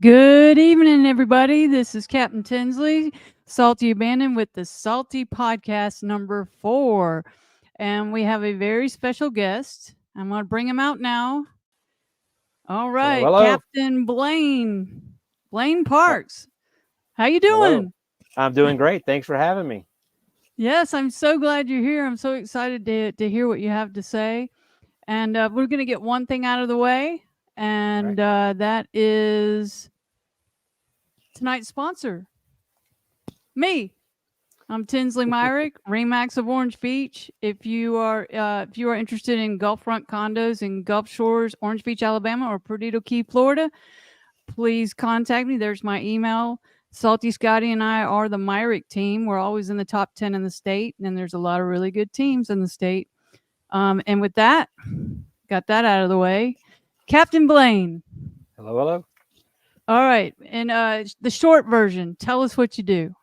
Good evening, everybody. This is Cap'n Tinsley, Salty Abandon with the Salty Podcast number 4. And we have a very special guest. I'm going to bring him out now. All Hello, right, hello, Captain Blaine. Blaine uh, Parks. How you hello. doing? I'm doing great. Thanks for having me. Yes, I'm so glad you're here. I'm so excited to hear what you have to say. And we're going to get one thing out of the way, All right. and that is tonight's sponsor, me. I'm Tinsley Myrick, Remax of Orange Beach. If you are interested in Gulf front condos in Gulf Shores, Orange Beach, Alabama, or Perdido Key, Florida, please contact me. There's my email. Salty Scotty and I are the Myrick team. We're always in the top 10 in the state, and there's a lot of really good teams in the state. And with that, got that out of the way. Captain Blaine. Hello, hello. All right, and the short version. Tell us what you do.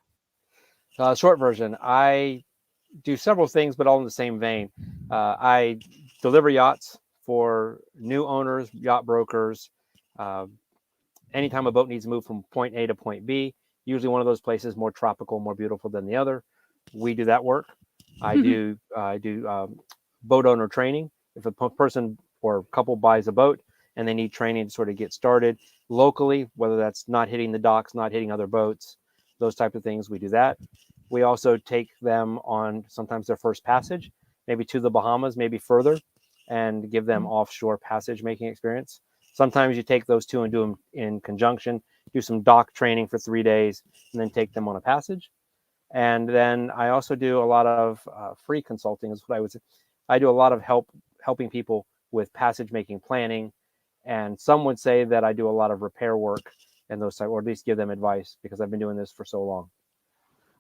Short version. I do several things, but all in the same vein. I deliver yachts for new owners, yacht brokers. Uh, Anytime a boat needs to move from point A to point B, usually one of those places more tropical, more beautiful than the other, we do that work. I do boat owner training. If a person or couple buys a boat and they need training to sort of get started locally, whether that's not hitting the docks, not hitting other boats, those type of things, we do that. We also take them on sometimes their first passage, maybe to the Bahamas, maybe further, and give them offshore passage making experience. Sometimes you take those two and do them in conjunction, do some dock training for 3 days, and then take them on a passage. And then I also do a lot of free consulting. Is what I would say. I do a lot of helping people with passage making planning, and some would say that I do a lot of repair work and those type, or at least give them advice because I've been doing this for so long.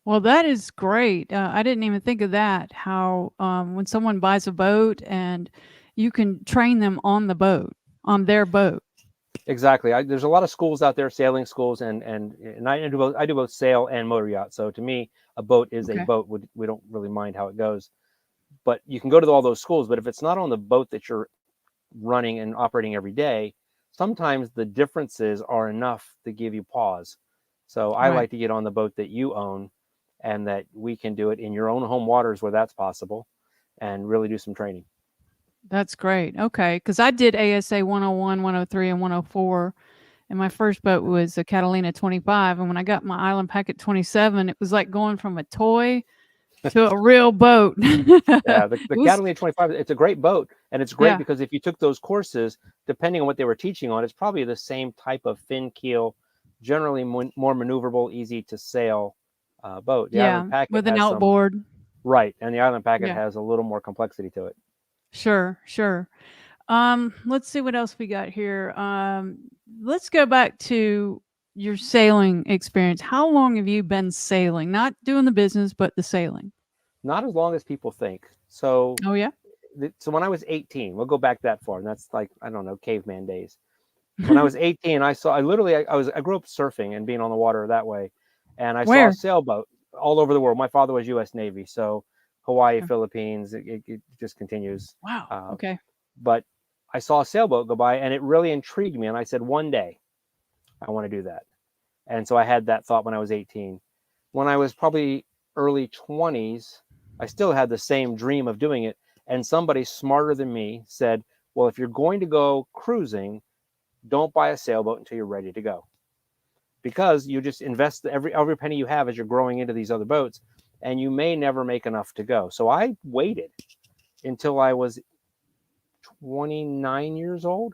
Well, that is great. I didn't even think of that. How when someone buys a boat and you can train them on the boat, on their boat. Exactly. There's a lot of schools out there, sailing schools, and I do both sail and motor yacht. So to me, a boat is a Okay. boat. We don't really mind how it goes, but you can go to all those schools. But if it's not on the boat that you're running and operating every day, sometimes the differences are enough to give you pause. So I Right. like to get on the boat that you own, and that we can do it in your own home waters where that's possible, and really do some training. That's great. Okay. Because I did ASA 101, 103, and 104. And my first boat was a Catalina 25. And when I got my Island Packet 27, it was like going from a toy to a real boat. Yeah, It the was, Catalina 25, it's a great boat. And it's great yeah. because if you took those courses, depending on what they were teaching on, it's probably the same type of fin keel, generally more maneuverable, easy to sail boat. The Yeah. Island Packet With an has some, outboard. right. And the Island Packet Yeah. has a little more complexity to it. Sure. Sure. Let's see what else we got here. Let's go back to your sailing experience. How long have you been sailing? Not doing the business, but the sailing. Not as long as people think. So, Oh yeah. so when I was 18, we'll go back that far. And that's like, I don't know, caveman days. When I was 18, I grew up surfing and being on the water that way. And I saw a Where? sailboat all over the world. My father was US Navy. So Hawaii, Okay. Philippines, it just continues. Wow. Uh, Okay. but I saw a sailboat go by and it really intrigued me. And I said, one day I want to do that. And so I had that thought when I was 18. When I was probably early 20s, I still had the same dream of doing it. And somebody smarter than me said, well, if you're going to go cruising, don't buy a sailboat until you're ready to go, because you just invest every penny you have as you're growing into these other boats, and you may never make enough to go. So I waited until I was 29 years old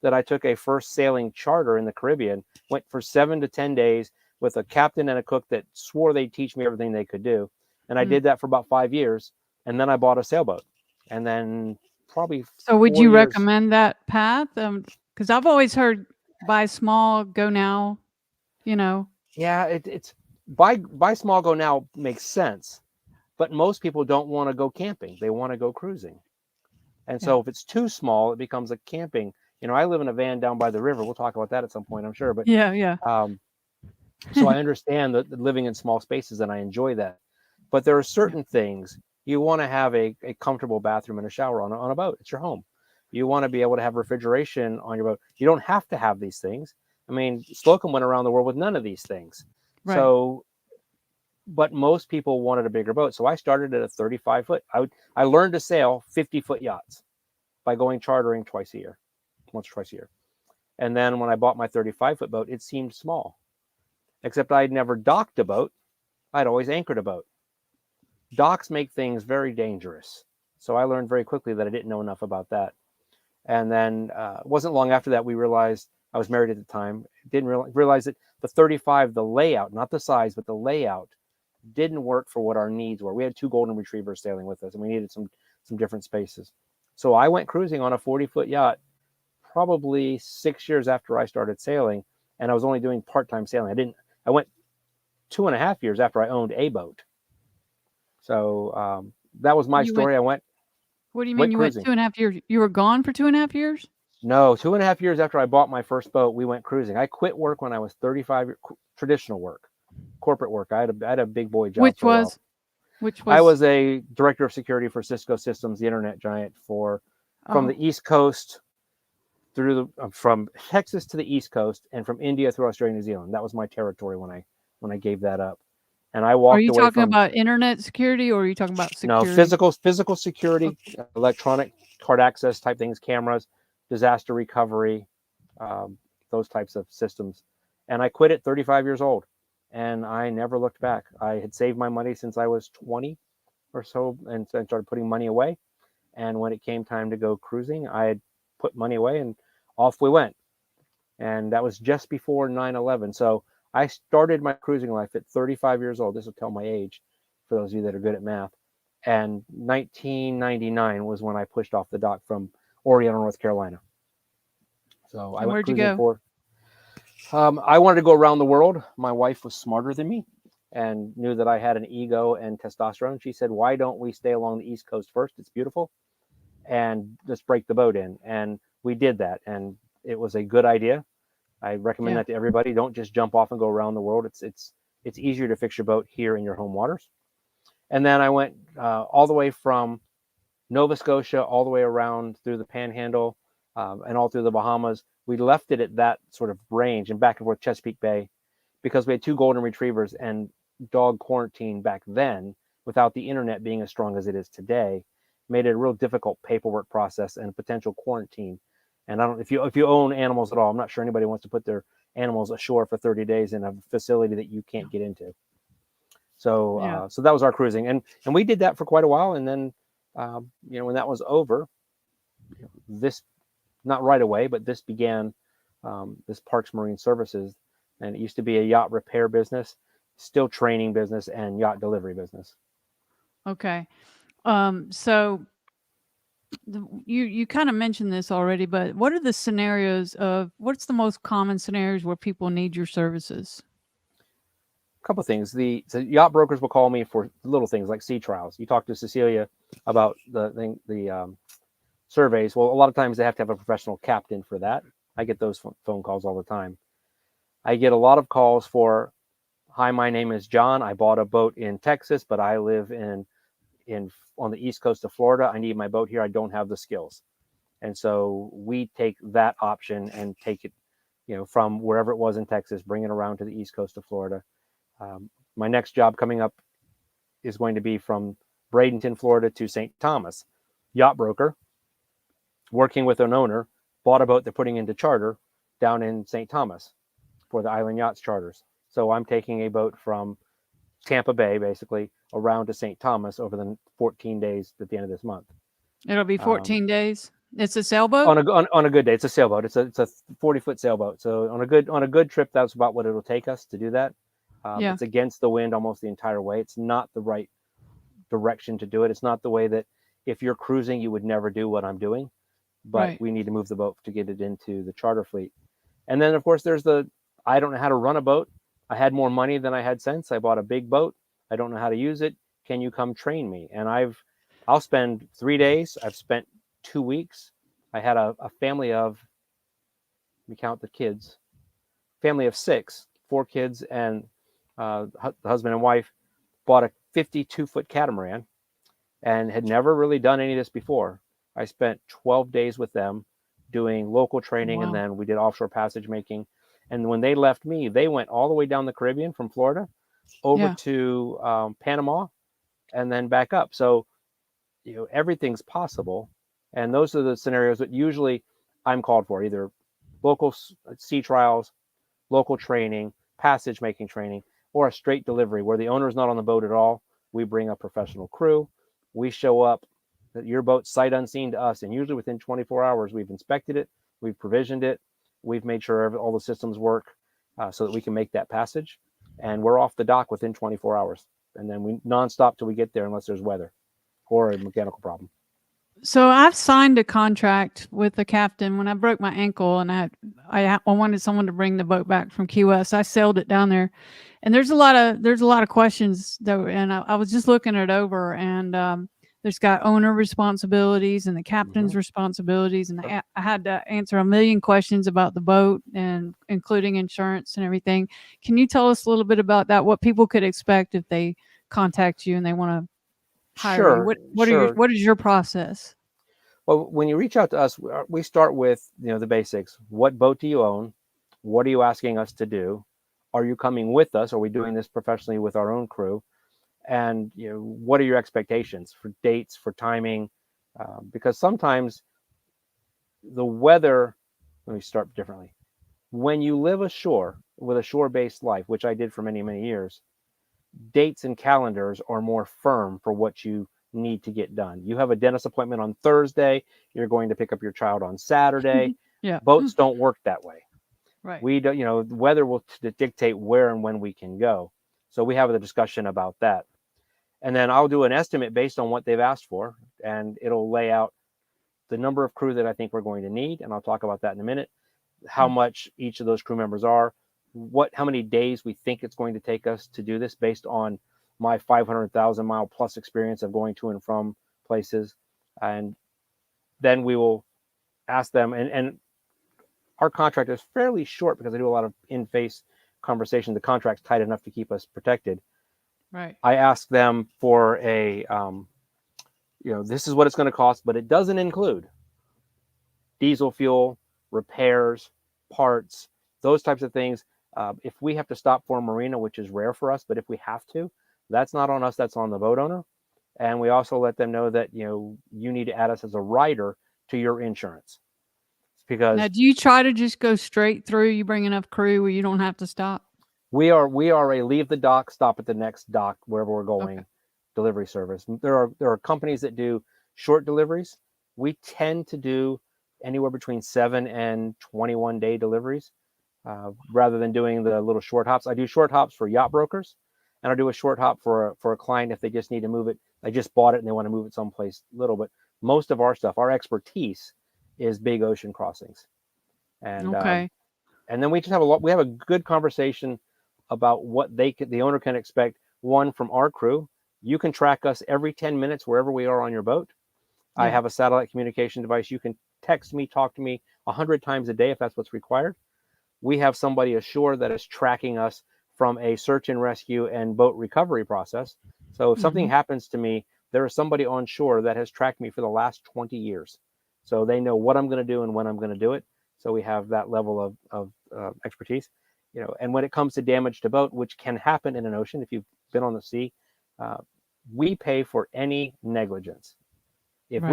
that I took a first sailing charter in the Caribbean, went for 7 to 10 days with a captain and a cook that swore they'd teach me everything they could do. And I Mm. did that for about 5 years. And then I bought a sailboat. And then probably So would four you years. recommend that path? Because I've always heard buy small, go now. You know. Yeah, it's buy small, go now makes sense. But most people don't want to go camping. They want to go cruising. And Yeah. so if it's too small, it becomes a camping. I live in a van down by the river. We'll talk about that at some point, I'm sure. But Yeah. Yeah. um, so I understand that living in small spaces, and I enjoy that. But there are Yeah. certain things you want to have a comfortable bathroom and a shower on a boat. It's your home. You want to be able to have refrigeration on your boat. You don't have to have these things. I mean, Slocum went around the world with none of these things. Right. So, but most people wanted a bigger boat. So I started at a 35 foot. I learned to sail 50-foot yachts by going chartering once or twice a year. And then when I bought my 35-foot boat, it seemed small, except I'd never docked a boat. I'd always anchored a boat. Docks make things very dangerous. So I learned very quickly that I didn't know enough about that. And then it wasn't long after that we realized, I was married at the time, didn't realize that the 35, the layout, not the size, but the layout didn't work for what our needs were. We had 2 golden retrievers sailing with us, and we needed some different spaces. So I went cruising on a 40-foot yacht probably 6 years after I started sailing, and I was only doing part-time sailing. I went 2.5 years after I owned a boat. So that was my story. What do you mean went you cruising. went 2.5 years? You were gone for 2.5 years? No, 2.5 years after I bought my first boat, we went cruising. I quit work when I was 35, traditional work, corporate work. I had a big boy job Which for a while. which I was was a director of security for Cisco Systems, the internet giant, from oh, the East Coast from Texas to the East Coast, and from India through Australia and New Zealand. That was my territory when I gave that up. And I Are walked you away talking from about internet security or are you talking about no security? physical security, electronic card access type things, cameras, disaster recovery, um, those types of systems. And I quit at 35 years old, and I never looked back. I had saved my money since I was 20 or so, and started putting money away. And when it came time to go cruising, I had put money away, and off we went. And that was just before 9/11. So I started my cruising life at 35 years old. This will tell my age for those of you that are good at math. And 1999 was when I pushed off the dock from Oriental, North Carolina. So I And went where'd you cruising go? for. I wanted to go around the world. My wife was smarter than me and knew that I had an ego and testosterone. She said, "Why don't we stay along the East Coast first? It's beautiful, and just break the boat in." And we did that, and it was a good idea. I recommend Yeah. that to everybody. Don't just jump off and go around the world. It's easier to fix your boat here in your home waters. And then I went all the way from Nova Scotia all the way around through the Panhandle, and all through the Bahamas. We left it at that sort of range and back and forth Chesapeake Bay because we had 2 golden retrievers, and dog quarantine back then, without the internet being as strong as it is today, made it a real difficult paperwork process and potential quarantine. And I don't if you own animals at all, I'm not sure anybody wants to put their animals ashore for 30 days in a facility that you can't get into. So Yeah. so that was our cruising, and we did that for quite a while. And then when that was over, this, not right away, but this began, this Parks Marine Services, and it used to be a yacht repair business, still training business, and yacht delivery business. Okay. So you kind of mentioned this already, but what are the scenarios of what's the most common scenarios where people need your services? A couple of things. The yacht brokers will call me for little things like sea trials. You talk to Cecilia about the surveys. Well, a lot of times they have to have a professional captain for that. I get those phone calls all the time. I get a lot of calls for, "Hi, my name is John. I bought a boat in Texas, but I live in on the east coast of Florida. I need my boat here. I don't have the skills." And so we take that option and take it, from wherever it was in Texas, bring it around to the east coast of Florida. My next job coming up is going to be from Bradenton, Florida to St. Thomas. Yacht broker, working with an owner, bought a boat they're putting into charter down in St. Thomas for the Island Yachts charters. So I'm taking a boat from Tampa Bay, basically, around to St. Thomas over the 14 days at the end of this month. It'll be 14 days. It's a sailboat? On a good day. It's a sailboat. It's a 40-foot sailboat. So on a good trip, that's about what it'll take us to do that. Yeah. It's against the wind almost the entire way. It's not the right direction to do it. It's not the way that if you're cruising, you would never do what I'm doing. But Right. we need to move the boat to get it into the charter fleet. And then, of course, there's I don't know how to run a boat. I had more money than I had sense. I bought a big boat. I don't know how to use it. Can you come train me? And I'll spend 3 days. I've spent 2 weeks. I had a family of, let me count the kids, family of 6, 4 kids, and the husband and wife bought a 52-foot catamaran and had never really done any of this before. I spent 12 days with them doing local training, and Wow. then we did offshore passage making. And when they left me, they went all the way down the Caribbean from Florida over Yeah. to Panama and then back up. So, everything's possible. And those are the scenarios that usually I'm called for, either local sea trials, local training, passage making training, or a straight delivery where the owner is not on the boat at all. We bring a professional crew. We show up at your boat sight unseen to us. And usually within 24 hours, we've inspected it, we've provisioned it, we've made sure all the systems work so that we can make that passage. And we're off the dock within 24 hours. And then we nonstop till we get there unless there's weather or a mechanical problem. So I've signed a contract with the captain when I broke my ankle, and I wanted someone to bring the boat back from Key West. I sailed it down there, and there's a lot of questions though, and I was just looking it over, and there's got owner responsibilities and the captain's responsibilities, and I had to answer a million questions about the boat and including insurance and everything. Can you tell us a little bit about that? What people could expect if they contact you and they want to hire you? Sure. What is your process? Well, when you reach out to us, we start with the basics. What boat do you own? What are you asking us to do? Are you coming with us? Are we doing this professionally with our own crew? And what are your expectations for dates, for timing? Because sometimes the weather. Let me start differently. When you live ashore with a shore-based life, which I did for many, many years, dates and calendars are more firm for what you need to get done. You have a dentist appointment on Thursday, you're going to pick up your child on Saturday. Yeah. Boats don't work that way. Right. We don't, the weather will dictate where and when we can go. So we have a discussion about that. And then I'll do an estimate based on what they've asked for, and it'll lay out the number of crew that I think we're going to need, and I'll talk about that in a minute, how much each of those crew members are, how many days we think it's going to take us to do this based on my 500,000 mile plus experience of going to and from places. And then we will ask them, and our contract is fairly short because I do a lot of in-face conversation. The contract's tight enough to keep us protected. Right. I ask them for a, this is what it's going to cost, but it doesn't include diesel fuel, repairs, parts, those types of things. If we have to stop for a marina, which is rare for us, but if we have to, that's not on us, that's on the boat owner. And we also let them know that, you need to add us as a rider to your insurance. Because now, do you try to just go straight through? You bring enough crew where you don't have to stop? we are a leave the dock, stop at the next dock, wherever we're going, delivery service. There are companies that do short deliveries. We tend to do anywhere between 7 and 21 day deliveries. Rather than doing the little short hops. I do short hops for yacht brokers, and I do a short hop for a client if they just need to move it. They just bought it and they want to move it someplace little. But most of our stuff, our expertise, is big ocean crossings, and and then we just have we have a good conversation about what the owner can expect. One, from our crew, you can track us every 10 minutes wherever we are on your boat. Yeah. I have a satellite communication device. You can text me, talk to me 100 times a day if that's what's required. We have somebody ashore that is tracking us from a search and rescue and boat recovery process. So if something happens to me, there is somebody on shore that has tracked me for the last 20 years. So they know what I'm going to do and when I'm going to do it. So we have that level of expertise. And when it comes to damage to boat, which can happen in an ocean, if you've been on the sea, we pay for any negligence. If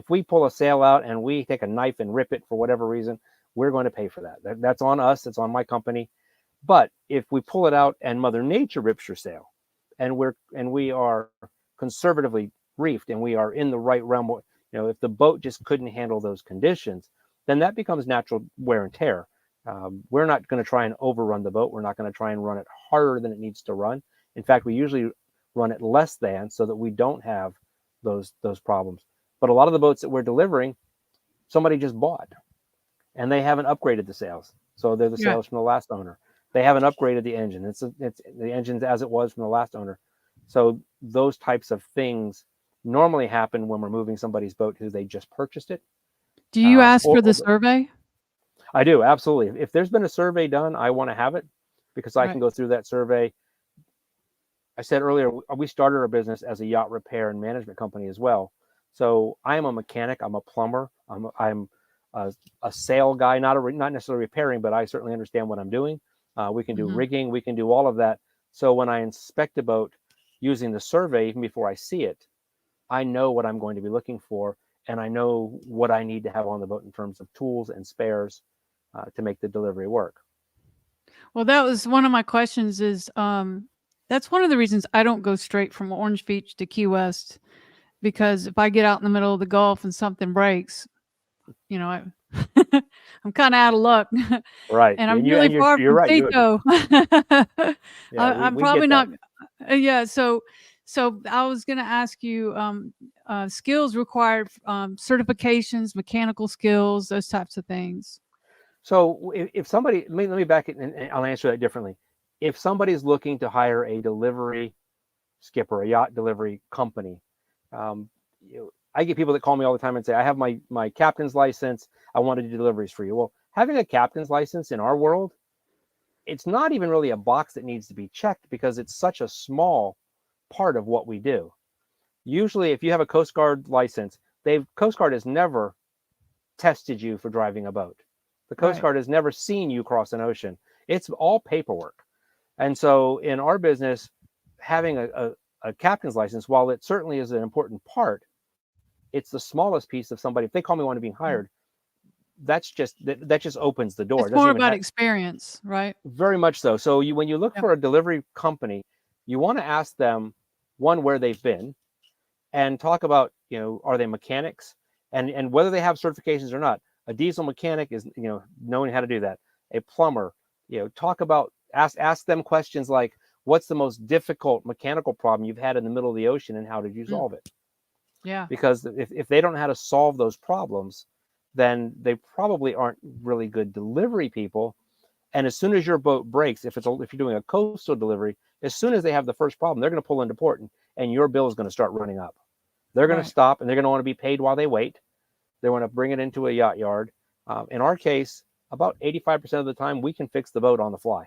we pull a sail out and we take a knife and rip it for whatever reason, we're going to pay for that. That's on us. It's on my company. But if we pull it out and Mother Nature rips your sail, and we are conservatively reefed and we are in the right realm, if the boat just couldn't handle those conditions, then that becomes natural wear and tear. We're not going to try and overrun the boat. We're not going to try and run it harder than it needs to run. In fact, we usually run it less than, so that we don't have those problems. But a lot of the boats that we're delivering, somebody just bought, and they haven't upgraded the sails. So they're the sails from the last owner. They haven't upgraded the engine. It's the engine's as it was from the last owner. So those types of things normally happen when we're moving somebody's boat who they just purchased it. Do you ask for the survey? I do, absolutely. If there's been a survey done, I want to have it, because I can go through that survey. I said earlier, we started our business as a yacht repair and management company as well. So I am a mechanic. I'm a plumber. I'm a sail guy, not necessarily repairing, but I certainly understand what I'm doing. We can do rigging, we can do all of that. So when I inspect a boat using the survey, even before I see it, I know what I'm going to be looking for, and I know what I need to have on the boat in terms of tools and spares to make the delivery work. Well, that was one of my questions is, that's one of the reasons I don't go straight from Orange Beach to Key West, because if I get out in the middle of the Gulf and something breaks, you know, I'm kind of out of luck, Right, and I'm and really far you're from right. You would be. Tato. Yeah, I'm we probably get that. not. Yeah, so I was going to ask you, skills required, certifications, mechanical skills, those types of things. So if somebody, let me back it, and I'll answer that differently. If somebody's looking to hire a delivery skipper, a yacht delivery company, um, I get people that call me all the time and say, I have my captain's license. I want to do deliveries for you. Well, having a captain's license in our world, it's not even really a box that needs to be checked because it's such a small part of what we do. Usually, if you have a Coast Guard license, Coast Guard has never tested you for driving a boat. The Coast Right. Guard has never seen you cross an ocean. It's all paperwork. And so in our business, having a captain's license, while it certainly is an important part, it's the smallest piece of somebody. If they call me want to be hired, that just opens the door. It It's doesn't more even about have, experience, right? very much so. So when you look Yep. for a delivery company, you want to ask them, one, where they've been, and talk about, are they mechanics, and whether they have certifications or not. A diesel mechanic is, knowing how to do that. A plumber, talk about, ask them questions like, what's the most difficult mechanical problem you've had in the middle of the ocean, and how did you Mm, solve it? yeah. Because if they don't know how to solve those problems, then they probably aren't really good delivery people. And as soon as your boat breaks, if you're doing a coastal delivery, as soon as they have the first problem, they're going to pull into port, and your bill is going to start running up. They're going to Right. stop, and they're going to want to be paid while they wait. They want to bring it into a yacht yard. In our case, about 85% of the time, we can fix the boat on the fly.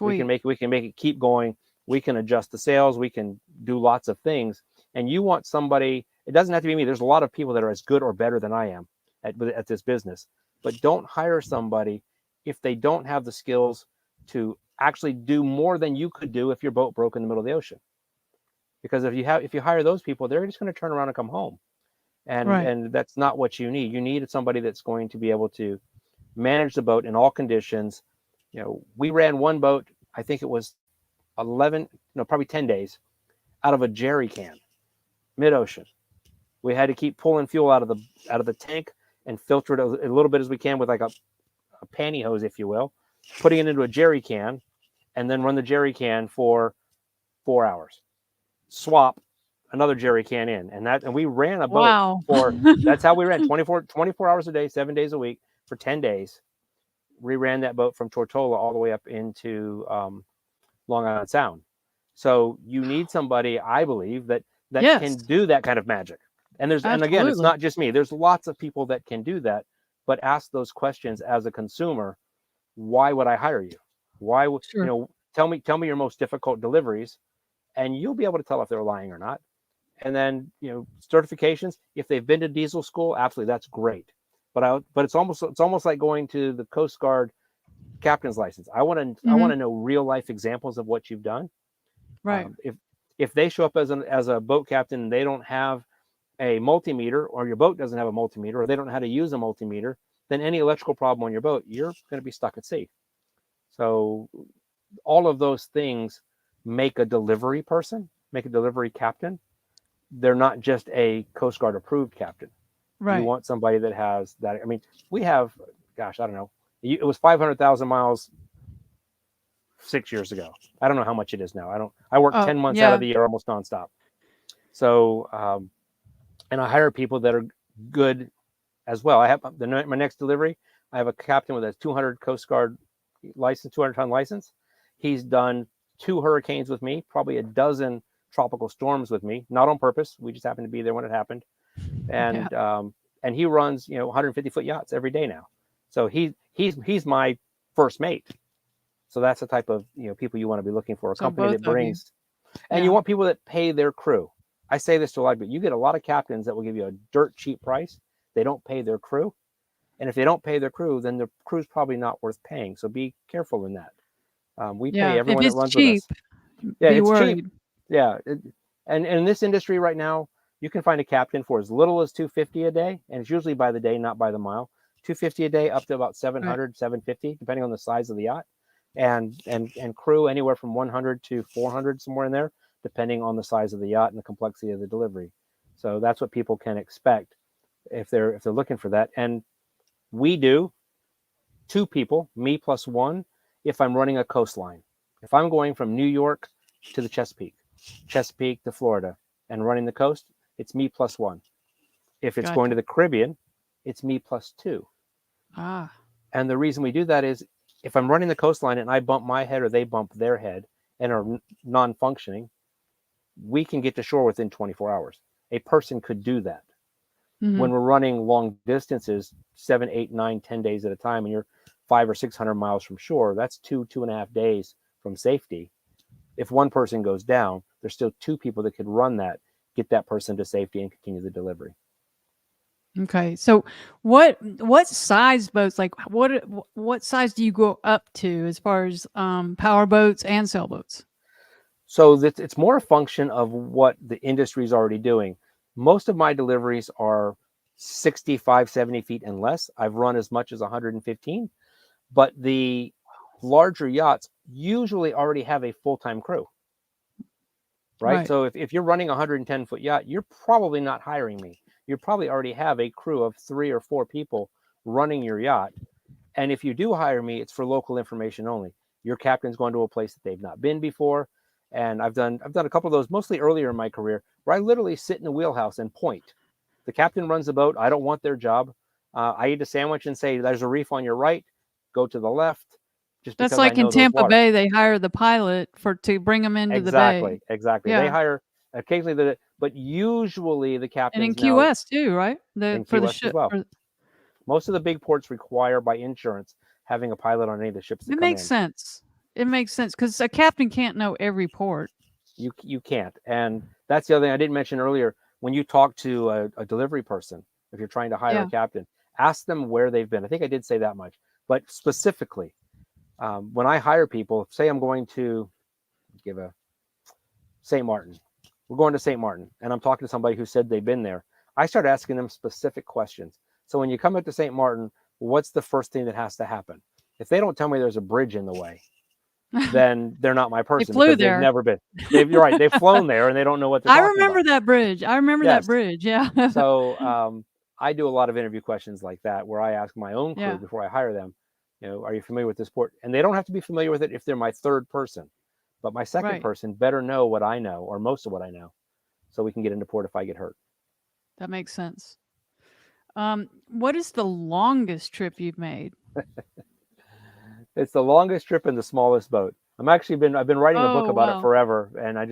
We can Sweet. make it keep going. We can adjust the sails. We can do lots of things. And you want somebody. It doesn't have to be me. There's a lot of people that are as good or better than I am at this business. But don't hire somebody if they don't have the skills to actually do more than you could do if your boat broke in the middle of the ocean. Because if you hire those people, they're just going to turn around and come home, Right. and that's not what you need. You need somebody that's going to be able to manage the boat in all conditions. We ran one boat, I think it was 11, no, probably 10 days, out of a jerry can, mid-ocean. We had to keep pulling fuel out of the tank and filter it a little bit as we can with like a pantyhose, if you will, putting it into a jerry can, and then run the jerry can for 4 hours. Swap another jerry can in, and we ran a boat Wow. for, that's how we ran 24 hours a day, 7 days a week for 10 days. We ran that boat from Tortola all the way up into Long Island Sound. So you need somebody, I believe, that Yes. can do that kind of magic. And again, it's Absolutely. not just me. There's lots of people that can do that, but ask those questions as a consumer. Why would I hire you? Why would, Sure. tell me your most difficult deliveries, and you'll be able to tell if they're lying or not. And then, certifications, if they've been to diesel school, absolutely, that's great. But it's almost like going to the Coast Guard captain's license. I want Hmm. to know real life examples of what you've done. Right. If they show up as a boat captain and they don't have a multimeter, or your boat doesn't have a multimeter, or they don't know how to use a multimeter, then any electrical problem on your boat, you're going to be stuck at sea. So all of those things make a delivery person, make a delivery captain. They're not just a Coast Guard approved captain. You Right. want somebody that has that. I mean, we have, gosh, I don't know. It was 500,000 miles 6 years ago. I don't know how much it is now. I work Oh, 10 months out of yeah. the year almost nonstop. So, and I hire people that are good as well. I have my next delivery. I have a captain with a 200 Coast Guard license, 200-ton license. He's done 2 hurricanes with me, probably a dozen tropical storms with me, not on purpose. We just happened to be there when it happened. Yeah. And he runs 150-foot yachts every day now. So he's my first mate. So that's the type of people you want to be looking for, a So company both that of you. brings, and you Yeah. want people that pay their crew. I say this to a lot, but you get a lot of captains that will give you a dirt cheap price. They don't pay their crew. And if they don't pay their crew, then the crew's probably not worth paying. So be careful in that. We pay Yeah. If everyone that it's runs with cheap, us. Yeah, be it's cheap. worried. Yeah, and in this industry right now, you can find a captain for as little as 250 a day, and it's usually by the day, not by the mile. 250 a day up to about Right. 700, 750, depending on the size of the yacht, and crew anywhere from 100 to 400, somewhere in there, depending on the size of the yacht and the complexity of the delivery. So that's what people can expect if they're looking for that. And we do 2 people, me plus one, if I'm running a coastline. If I'm going from New York to the Chesapeake to Florida, and running the coast, it's me plus one. If it's going Gotcha. to the Caribbean, it's me plus two. Ah. And the reason we do that is if I'm running the coastline and I bump my head or they bump their head and are non functioning, we can get to shore within 24 hours. A person could do that. Hmm. When we're running long distances, 7, 8, 9, 10 days at a time, and you're 500 or 600 miles from shore, that's 2.5 days from safety. If one person goes down, there's still 2 people that could run that, get that person to safety, and continue the delivery. Okay. So what size boats, like what size do you go up to as far as power boats and sailboats? So it's more a function of what the industry is already doing. Most of my deliveries are 65, 70 feet and less. I've run as much as 115, but the larger yachts usually already have a full-time crew, right? Right. So if you're running a 110-foot yacht, you're probably not hiring me. You probably already have a crew of 3 or 4 people running your yacht. And if you do hire me, it's for local information only. Your captain's going to a place that they've not been before. And I've done a couple of those, mostly earlier in my career, where I literally sit in the wheelhouse and point. The captain runs the boat. I don't want their job. I eat a sandwich and say, "There's a reef on your right. Go to the left," just That's because I like in know those Tampa waters. Bay, they hire the pilot to bring them into the bay. Exactly, exactly. They Yeah. hire occasionally but usually the And in captains Key now West too, right? in For Key the West as ship. well. Most of the big ports require by insurance having a pilot on any of the ships that It come makes in. sense. It makes sense because a captain can't know every port. You can't, and that's the other thing I didn't mention earlier. When you talk to a delivery person, if you're trying to hire a Yeah. captain, ask them where they've been. I think I did say that much, but specifically, when I hire people, say I'm going to give a St. Martin, we're going to St. Martin, and I'm talking to somebody who said they've been there. I start asking them specific questions. So when you come up to St. Martin, what's the first thing that has to happen? If they don't tell me there's a bridge in the way, then they're not my They person flew because they've there. never been. You're right. They've flown there and they don't know what they're I talking remember about. that bridge. I remember that Yes. bridge. Yeah. So I do a lot of interview questions like that where I ask my own crew Yeah. before I hire them, are you familiar with this port? And they don't have to be familiar with it if they're my third person. But my second Right. person better know what I know or most of what I know so we can get into port if I get hurt. That makes sense. What is the longest trip you've made? It's the longest trip in the smallest boat. I've been writing a book Oh, about it wow. forever, and I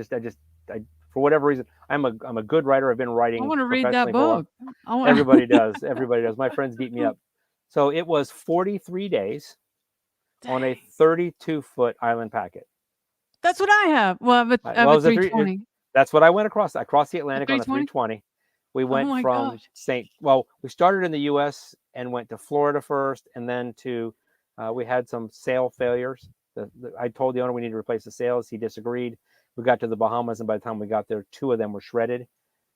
for whatever reason I'm a good writer. I've been I writing want to read that professionally for a while. book. I want. Everybody does. Everybody does. My friends beat me up. So it was 43 days on a Dang. 32-foot island packet. That's what I have. Well, I have Well, a it was a three. 320. That's what I went across. I crossed the A Atlantic on a 320? 320. We Oh went my from gosh. we started in the U.S. and went to Florida first, and then we had some sail failures. I told the owner we needed to replace the sails. He disagreed. We got to the Bahamas, and by the time we got there, 2 of them were shredded.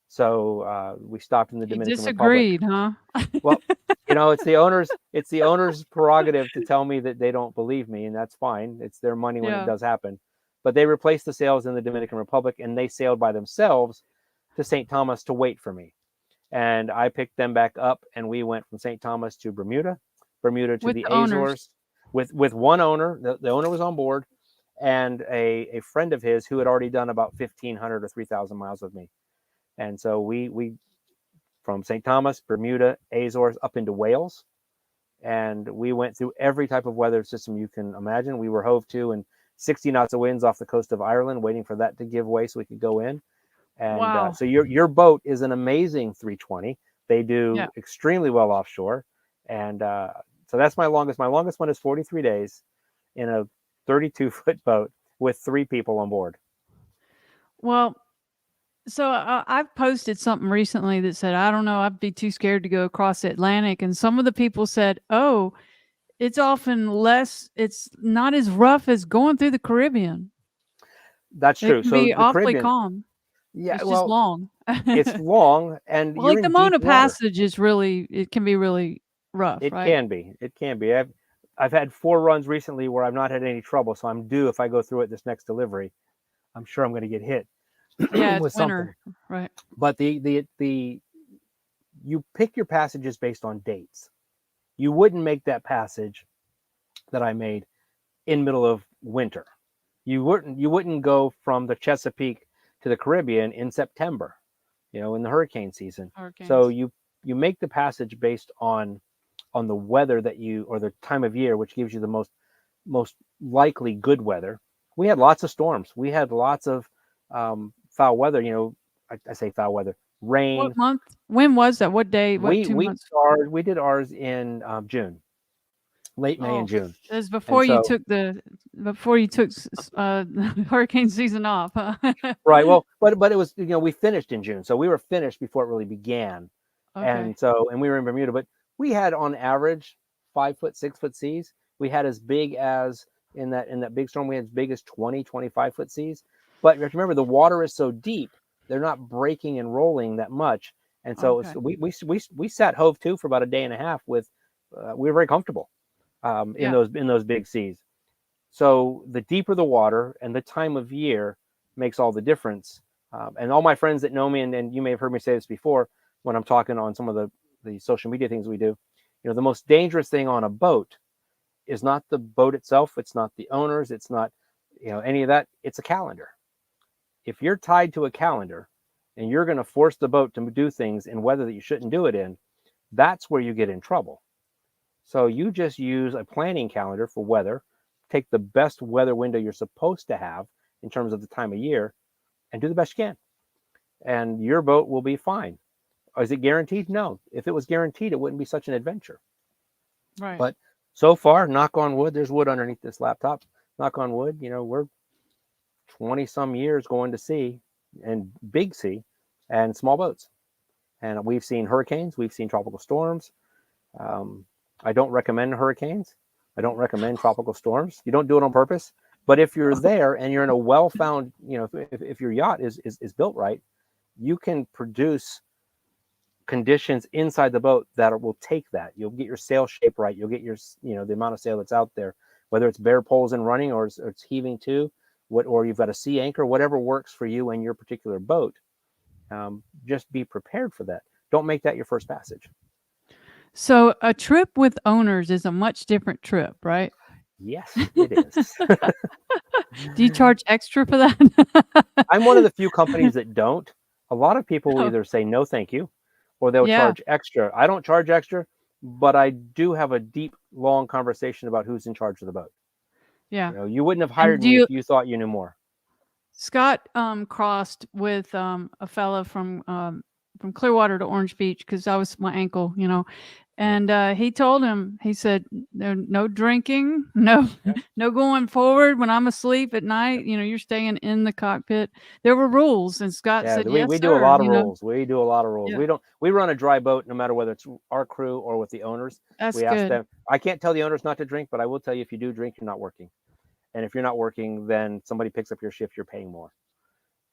So we stopped in the He Dominican Republic. disagreed, huh? Well, it's the owner's prerogative to tell me that they don't believe me, and that's fine. It's their money when it Yeah. does happen. But they replaced the sails in the Dominican Republic, and they sailed by themselves to St. Thomas to wait for me. And I picked them back up, and we went from St. Thomas to Bermuda, Bermuda to With the the owners. Azores, with one owner. The owner was on board, and a friend of his who had already done about 1,500 or 3,000 miles with me. And so we from St. Thomas, Bermuda, Azores, up into Wales, and we went through every type of weather system you can imagine. We were hove to and 60 knots of winds off the coast of Ireland, waiting for that to give way so we could go in. And Wow. so your boat is an amazing 320. They Yeah. do extremely well offshore, and so that's my longest. My longest one is 43 days in a 32-foot boat with 3 people on board. Well, So I've posted something recently that said, I don't know, I'd be too scared to go across the Atlantic. And some of the people said, oh, it's often less, it's not as rough as going through the Caribbean. That's It true. can So be the awfully Caribbean, calm. yeah, It's just well, long. it's long and Well, you're like the in deep Mona water. Passage is really, it can be really rough, It right? can be. It can be. I've had 4 runs recently where I've not had any trouble. So I'm due, if I go through it this next delivery, I'm sure I'm going to get hit Yeah, it's with something. winter, right? But the you pick your passages based on dates. You wouldn't make that passage that I made in middle of winter. You wouldn't go from the Chesapeake to the Caribbean in September, in the hurricane season. So Hurricanes. you make the passage based on the weather that you, or the time of year, which gives you the most likely good weather. We had lots of storms. We had lots of foul weather. I say foul weather, What rain. month? When was that? What day? What We two we months? we did ours in June, late May and Oh, June, it was and before you so took hurricane season off. Huh? right. Well, but it was, we finished in June, so we were finished before it really began, Okay. and we were in Bermuda, but we had on average 5 foot, 6 foot seas. We had as big as in that big storm, we had as big as 20, 25 foot seas. But you have to remember, the water is so deep, they're not breaking and rolling that much, and so Okay. we sat hove to for about a day and a half with, we were very comfortable in Yeah. those big seas. So the deeper the water and the time of year makes all the difference. And all my friends that know me, and you may have heard me say this before when I'm talking on some of the social media things we do, the most dangerous thing on a boat is not the boat itself. It's not the owners. It's not, any of that. It's a calendar. If you're tied to a calendar and you're going to force the boat to do things in weather that you shouldn't do it in, that's where you get in trouble. So you just use a planning calendar for weather, take the best weather window you're supposed to have in terms of the time of year, and do the best you can. And your boat will be fine. Is it guaranteed? No. If it was guaranteed, it wouldn't be such an adventure. Right. But so far, knock on wood, there's wood underneath this laptop. Knock on wood, we're 20 some years going to sea, and big sea, and small boats. And we've seen hurricanes, we've seen tropical storms. Um, I don't recommend hurricanes. I don't recommend tropical storms. You don't do it on purpose. But if you're there and you're in a well-found, if your yacht is built right, you can produce conditions inside the boat that will take that. You'll get your sail shape right. You'll get your, the amount of sail that's out there, whether it's bare poles and running, or it's heaving to, or you've got a sea anchor, whatever works for you and your particular boat. Just be prepared for that. Don't make that your first passage. So a trip with owners is a much different trip, right? Yes, it is. Do you charge extra for that? I'm one of the few companies that don't. A lot of people will Oh, either say no, thank you, or they'll yeah. charge extra. I don't charge extra, but I do have a deep, long conversation about who's in charge of the boat. Yeah. You wouldn't have And hired me if you thought you knew more. Scott crossed with a fella from Clearwater to Orange Beach because I was my ankle, Right. and he told him, he said, no drinking, no Yep. no going forward when I'm asleep at night. Yep. You're staying in the cockpit. There were rules, and Scott Yeah, said, yes, we do a sir. lot of rules. We do a lot of rules. Yeah, We run a dry boat no matter whether it's our crew or with the owners. that's We ask good. them. I can't tell the owners not to drink, but I will tell you, if you do drink, you're not working. And if you're not working, then somebody picks up your shift, you're paying more.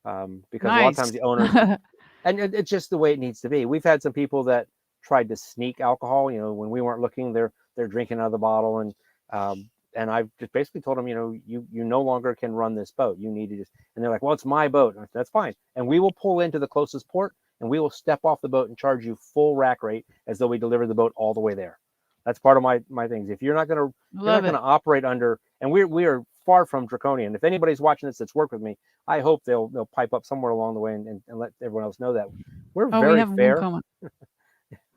Because a lot of times Nice. the owners, and it's just the way it needs to be. We've had some people that tried to sneak alcohol. When we weren't looking, they're drinking out of the bottle, and I've just basically told them, you no longer can run this boat. You need to just, and they're like, well, it's my boat. That's fine, and we will pull into the closest port, and we will step off the boat and charge you full rack rate as though we delivered the boat all the way there. That's part of my things. If you're not gonna Love it. operate under, and we are far from draconian. If anybody's watching this that's worked with me, I hope they'll pipe up somewhere along the way and let everyone else know that we're Oh, we very have one fair. comment.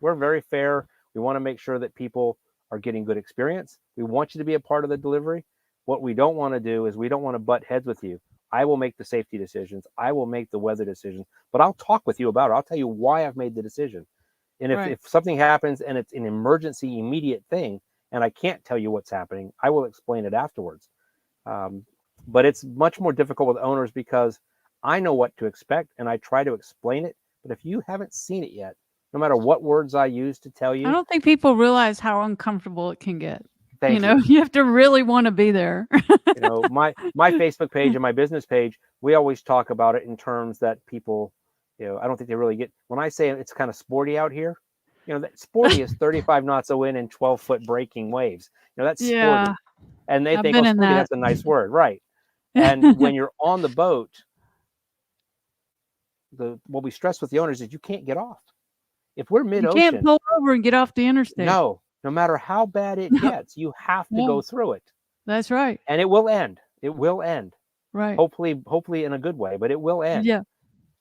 We're very fair. We want to make sure that people are getting good experience. We want you to be a part of the delivery. What we don't want to do is we don't want to butt heads with you. I will make the safety decisions. I will make the weather decisions, but I'll talk with you about it. I'll tell you why I've made the decision. And if, Right. if something happens and it's an emergency, immediate thing, and I can't tell you what's happening, I will explain it afterwards. But it's much more difficult with owners because I know what to expect, and I try to explain it. But if you haven't seen it yet, no matter what words I use to tell I you, don't think people realize how uncomfortable it can get. thank you. You have to really want to be there. My Facebook page and my business page, we always talk about it in terms that people, I don't think they really get. When I say it's kind of sporty out here, that sporty is 35 knots of wind and 12-foot breaking waves. That's sporty, Yeah, and they I've think, been oh, in sporty, that. that's a nice word, right? And when you're on the boat, what we stress with the owners is you can't get off. If we're You can't mid-ocean, pull over and get off the interstate. no matter how bad it No, gets, you have to no, go through it, that's right. and it will end. It will end. Right. Hopefully in a good way, but it will end. Yeah.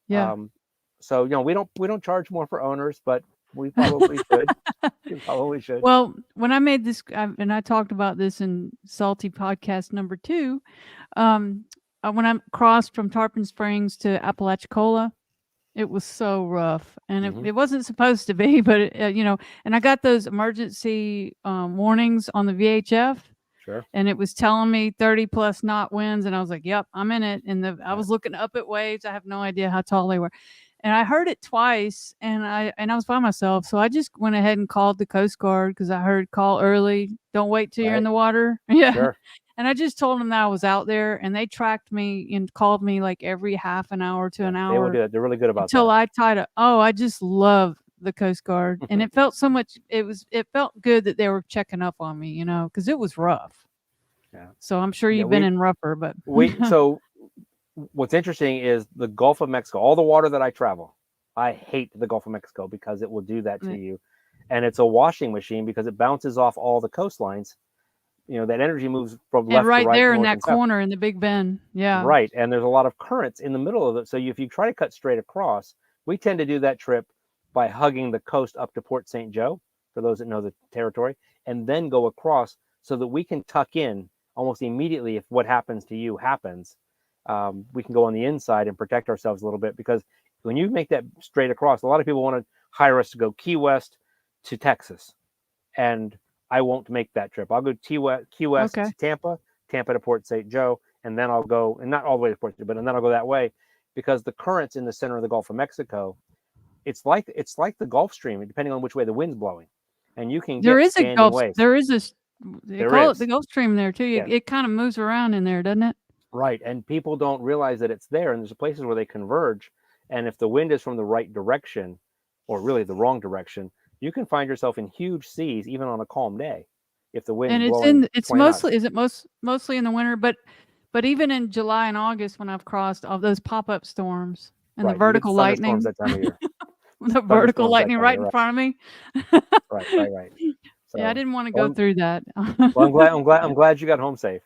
Yeah. Um, so we don't charge more for owners, but we probably should. We probably should. Well, when I made this, and I talked about this in Salty Podcast number 2, when I crossed from Tarpon Springs to Apalachicola, it was so rough, and Mm-hmm. it wasn't supposed to be, but and I got those emergency warnings on the VHF, Sure. and it was telling me 30 plus knot winds, and I was like, "Yep, I'm in it." And I Yeah. was looking up at waves. I have no idea how tall they were, and I heard it twice, and I was by myself, so I just went ahead and called the Coast Guard because I heard call early. Don't wait till you're in Right. the water. Yeah. Sure. And I just told them that I was out there, and they tracked me and called me like every half an hour to an Yeah, they will hour do that. They're really good about until that. I tied up. Oh, I just love the Coast Guard, and it felt so much. It felt good that they were checking up on me, because it was rough. Yeah. So I'm sure Yeah, you've been in rougher, but So what's interesting is the Gulf of Mexico. All the water that I travel, I hate the Gulf of Mexico because it will do that to you, and it's a washing machine because it bounces off all the coastlines. That energy moves from and left to right right, there in north that and south. corner in the Big Bend, yeah, Right, and there's a lot of currents in the middle of it. So if you try to cut straight across, we tend to do that trip by hugging the coast up to Port St. Joe, for those that know the territory, and then go across so that we can tuck in almost immediately if what happens to you happens. We can go on the inside and protect ourselves a little bit, because when you make that straight across, a lot of people want to hire us to go Key West to Texas, and I won't make that trip. I'll go Key West okay. to Tampa to Port St. Joe, and then I'll go, and not all the way to Port St. Joe, but and then I'll go that way, because the currents in the center of the Gulf of Mexico, it's like the Gulf Stream, depending on which way the wind's blowing, and you can There get is a standing Gulf. waves. There is they There call it is. the Gulf Stream there too. Yeah. It kind of moves around in there, doesn't it? Right, and people don't realize that it's there, and there's places where they converge, and if the wind is from the right direction, or really the wrong direction, you can find yourself in huge seas even on a calm day if the wind And is blowing it's 20 knots. mostly is it mostly in the winter, but even in July and August when I've crossed all those pop-up storms and Right, the you get vertical thunderstorms lightning, that time of year. the vertical Thunderstorms that lightning time of right year, in right. front of me. Right. Yeah, I So, didn't want to well, go through that. I'm glad you got home safe.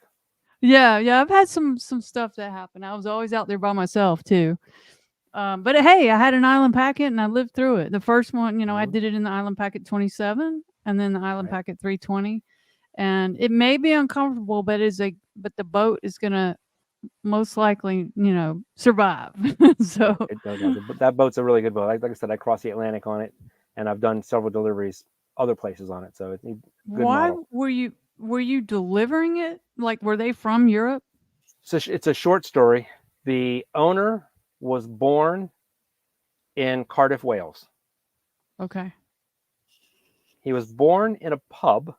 Yeah, I've had some stuff that happened. I was always out there by myself too. But hey, I had an Island Packet and I lived through it. The first one, I Mhm. did it in the Island Packet 27 and then the Island Right. Packet 320. And it may be uncomfortable, but but the boat is gonna most likely, survive. So It does. But that boat's a really good boat. Like I said, I crossed the Atlantic on it, and I've done several deliveries other places on it. So it's a good why model. were you delivering it? Like, were they from Europe? So it's a short story. The owner was born in Cardiff, Wales. Okay. He was born in a pub.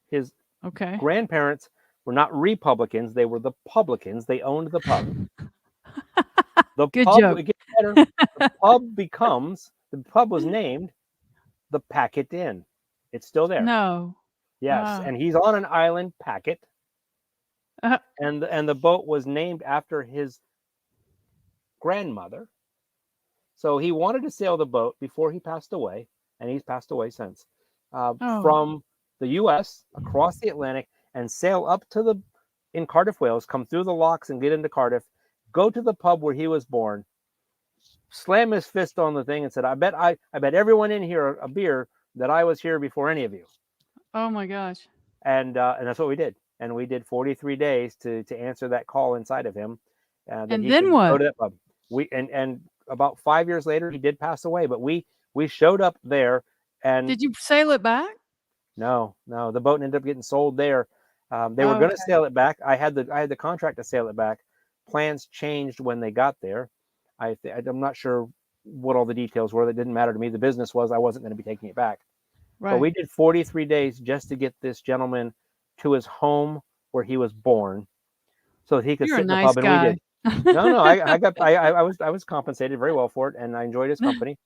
His Okay. grandparents were not Republicans; they were the publicans. They owned the pub. The Good pub, joke. it gets better. The pub was named the Packet Inn. It's still there. No. Yes, Wow. and he's on an island packet, Uh, and the boat was named after his grandmother. So he wanted to sail the boat before he passed away, and he's passed away since. oh. From the U.S. across the Atlantic and sail up to in Cardiff, Wales, come through the locks and get into Cardiff, go to the pub where he was born, slam his fist on the thing and said, I bet everyone in here a beer that I was here before any of you. Oh my gosh. And that's what we did. And we did 43 days to answer that call inside of him. That And he then could what? go to that pub. And about 5 years later, he did pass away. But we showed up there, and Did you sail it back? no, the boat ended up getting sold there. They were Oh, going to okay. sail it back. I had the contract to sail it back. plans changed when they got there. I'm not sure what all the details were. That didn't matter to me. The business was I wasn't going to be taking it back. But we Right. did 43 days just to get this gentleman to his home where he was born, so that he could You're a sit in the nice pub. And we guy. did. No, I was compensated very well for it, and I enjoyed his company.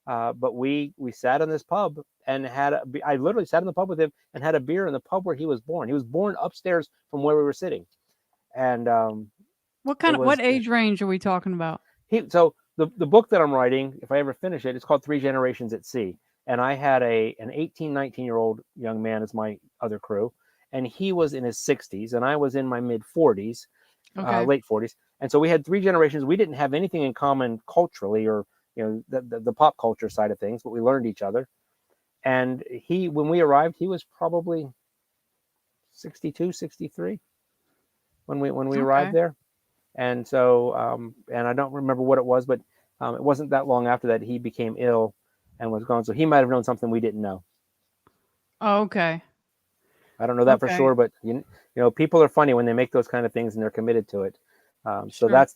But we sat in this pub and I literally sat in the pub with him and had a beer in the pub where he was born. He was born upstairs from where we were sitting, and it What was age range are we talking about? so the book that I'm writing, if I ever finish it, it's called Three Generations at Sea, and I had an 18, 19-year-old young man as my other crew, and he was in his 60s, and I was in my mid 40s, Okay. late 40s, and so we had three generations. We didn't have anything in common culturally, or the pop culture side of things, but we learned each other. And when we arrived, he was probably 62, 63 when we arrived Okay. there. And so and I don't remember what it was, but it wasn't that long after that he became ill and was gone. So he might have known something we didn't know. Oh, okay. I don't know that for Okay. sure, but people are funny when they make those kind of things and they're committed to it. So Sure. that's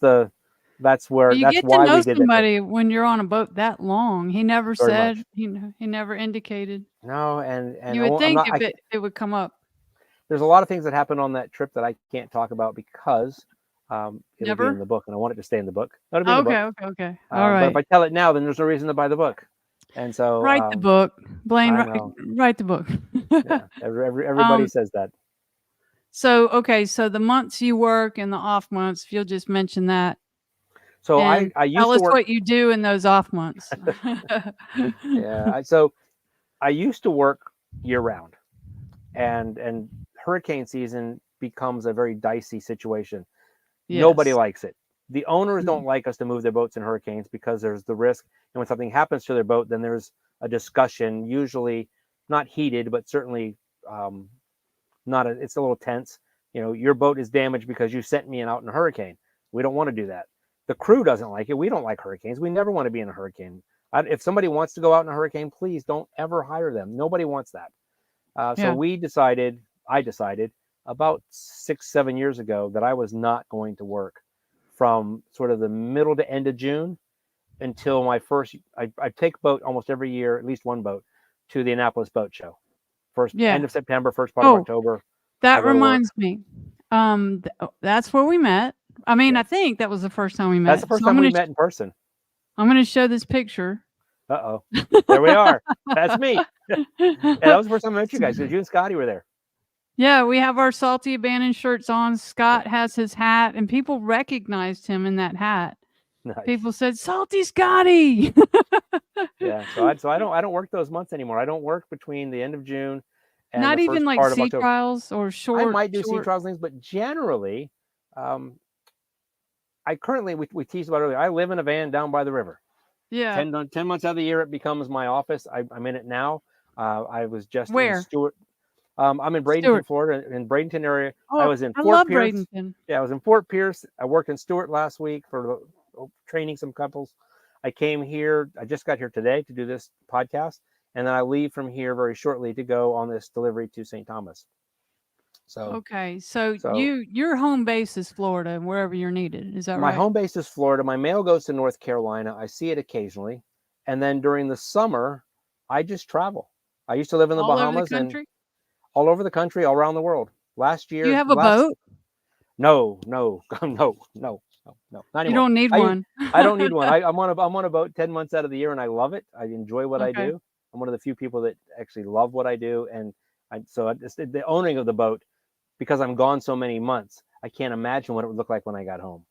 Well, you get to why know we did that trip. somebody when you're on a boat that long. He never Very said, much. he never indicated. No, and You would I'm think not. it would come up. There's a lot of things that happened on that trip that I can't talk about because it'll be in Never? the book, and I want it to stay in the book. It'll be in the Okay, book. okay, okay. All But if right. I tell it now, then there's no reason to buy the book. And so Write the book. Blaine, I know. write the book. Yeah, everybody Um, says that. okay, so the months you work and the off months, if you'll just mention that So and I tell used to us work. what you do in those off months. Yeah, so I used to work year round, and hurricane season becomes a very dicey situation. Nobody Yes. likes it. The owners Mm. don't like us to move their boats in hurricanes because there's the risk, and when something happens to their boat, then there's a discussion, usually not heated, but certainly um, not. It's a little tense. Your boat is damaged because you sent me out in a hurricane. We don't want to do that. The crew doesn't like it. We don't like hurricanes. We never want to be in a hurricane. If somebody wants to go out in a hurricane, please don't ever hire them. Nobody wants that. So Yeah. I decided about 6, 7 years ago that I was not going to work from sort of the middle to end of June until my first. I take a boat almost every year, at least one boat, to the Annapolis Boat Show. First end Yeah. of September, first part of Oh, October, I'll that go to work. reminds me. That's where we met. I mean, I Yes, think that was the first time we that's the met. first So time we met in person. I'm gonna show this picture. Uh-oh, there we are. That's me. Yeah, that was the first time I met you guys because you and Scotty were there. Yeah, we have our salty abandon shirts on. Yeah, Scott has his hat, and people recognized him in that hat. nice. People said, "Salty Scotty." Yeah, so I don't work those months anymore. I don't work between the end of June and Not the even first like part of sea October. trials or I short, might do sea short. trials things, but generally, um, I currently we teased about earlier. I live in a van down by the river. Yeah. 10 months out of the year, it becomes my office. I'm in it now. I was just in Where? Stewart. I'm in Bradenton, Stewart. Florida, in Bradenton area. I Oh, was in I Fort love Pierce. Bradenton. Yeah, I was in Fort Pierce. I worked in Stewart last week for training some couples. I came here. I just got here today to do this podcast, and then I leave from here very shortly to go on this delivery to St. Thomas. So, Okay, so so your home base is Florida, and wherever you're needed. Is that my right? home base is Florida. My mail goes to North Carolina. I see it occasionally, and then during the summer, I just travel. I used to live in the All over the Bahamas and country? all over the country, all around the world. Last Do you year, have a boat? no, no, no, no, no, no, not You anymore. don't need I one. I don't need one. I'm on a boat 10 months out of the year, and I love it. I enjoy what I Okay. do. I'm one of the few people that actually love what I do, and the owning of the boat, because I'm gone so many months. I can't imagine what it would look like when I got home.